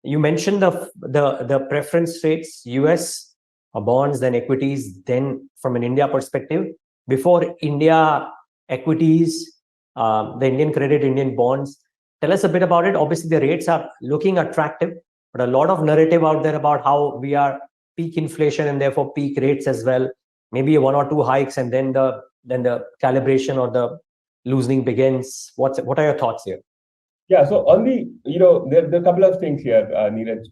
You mentioned the preference rates, US bonds, then equities, then from an India perspective. Before India equities, the Indian credit, Indian bonds. Tell us a bit about it. Obviously, the rates are looking attractive, but a lot of narrative out there about how we are peak inflation and therefore peak rates as well. Maybe one or two hikes, and then the calibration or the loosening begins. What are your thoughts here? Yeah, so on the, there are a couple of things here, Neeraj.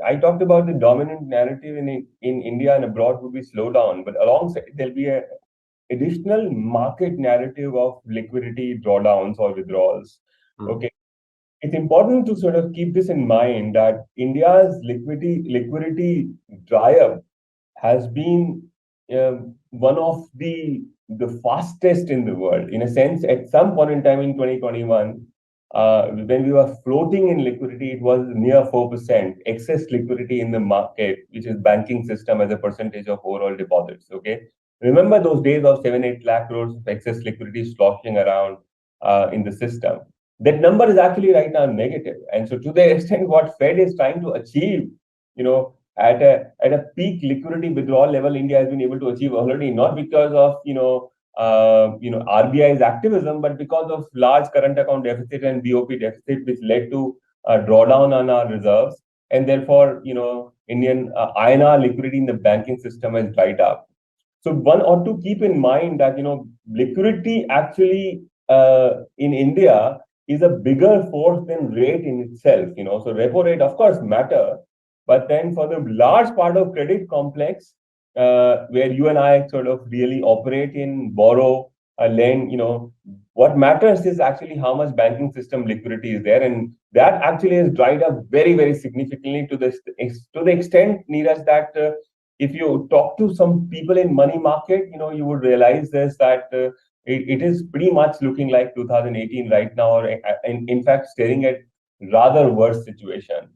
I talked about the dominant narrative in India and abroad would be slowdown, but alongside there'll be a additional market narrative of liquidity drawdowns or withdrawals. Okay, it's important to sort of keep this in mind that India's liquidity dry up has been one of the fastest in the world. In a sense, at some point in time in 2021, when we were floating in liquidity, it was near 4% excess liquidity in the market, which is banking system as a percentage of overall deposits. Okay, remember those days of 7-8 lakh crores of excess liquidity sloshing around in the system. That number is actually right now negative, and so to the extent what Fed is trying to achieve, at a peak liquidity withdrawal level, India has been able to achieve already, not because of RBI's activism, but because of large current account deficit and BOP deficit, which led to a drawdown on our reserves, and therefore Indian INR liquidity in the banking system has dried up. So one ought to keep in mind that liquidity actually in India is a bigger force than rate in itself. So repo rate, of course, matter, but then for the large part of credit complex, where you and I sort of really operate in, borrow, lend, what matters is actually how much banking system liquidity is there, and that actually has dried up very, very significantly to the extent, Neeraj, that if you talk to some people in money market, you would realize this that it is pretty much looking like 2018 right now, or in fact staring at rather worse situation.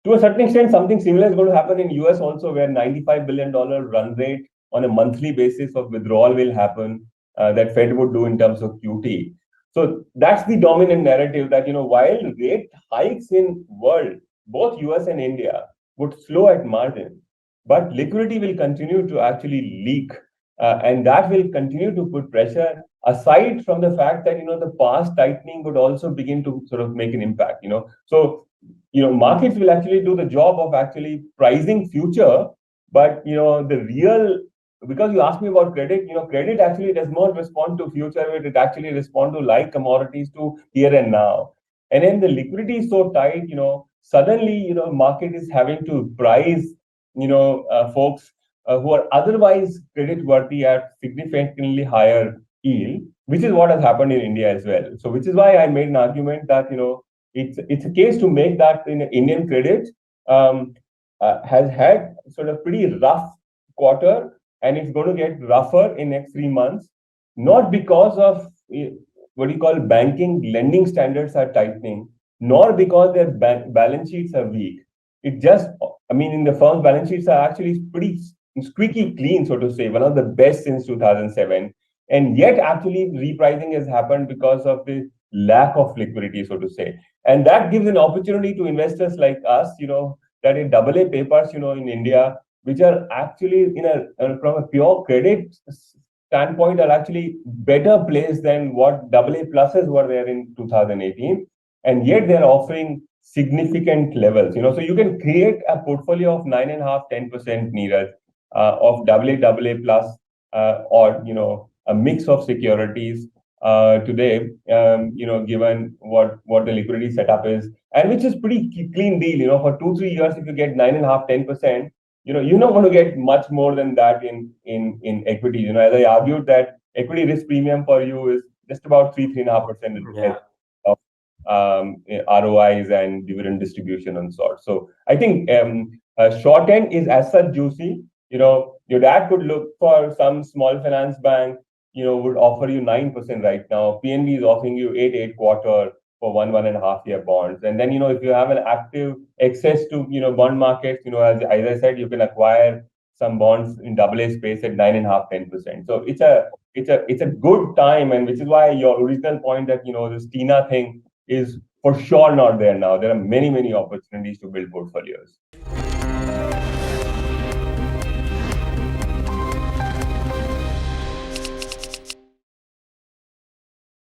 To a certain extent, something similar is going to happen in US also, where $95 billion run rate on a monthly basis of withdrawal will happen, that Fed would do in terms of QT. So that's the dominant narrative that, while rate hikes in world, both US and India, would slow at margin, but liquidity will continue to actually leak, and that will continue to put pressure, aside from the fact that, the past tightening would also begin to sort of make an impact. So markets will actually do the job of actually pricing future, but the real, because you asked me about credit, credit actually does not respond to future, it actually respond to like commodities to here and now. And then the liquidity is so tight, suddenly, market is having to price, folks who are otherwise credit worthy at significantly higher yield, which is what has happened in India as well. So which is why I made an argument that, it's a case to make that in Indian credit has had sort of pretty rough quarter, and it's going to get rougher in next 3 months, not because of what you call banking lending standards are tightening, nor because their balance sheets are weak. It just, in the firm's balance sheets are actually pretty squeaky clean, so to say, one of the best since 2007. And yet, actually, repricing has happened because of the lack of liquidity, so to say. And that gives an opportunity to investors like us, that in AA papers, in India, which are actually from a pure credit standpoint, are actually better placed than what AA pluses were there in 2018. And yet they're offering significant levels. So you can create a portfolio of 9.5%, 10%, Neeraj, of AA plus, or a mix of securities today, given what the liquidity setup is, and which is pretty clean deal. For 2-3 years, if you get 9.5%, 10%, you're not going to get much more than that in equity. As I argued, that equity risk premium for you is just about 3.5% of ROIs and dividend distribution and sort. So I think short end is as such juicy. Your dad could look for some small finance bank, would offer you 9% right now. PNB is offering you 8.25 for 1.5 year bonds. And then, if you have an active access to, bond markets, as I said, you can acquire some bonds in AA space at 9.5%, 10%. So it's a good time, and which is why your original point that, this TINA thing is for sure not there now. There are many opportunities to build portfolios.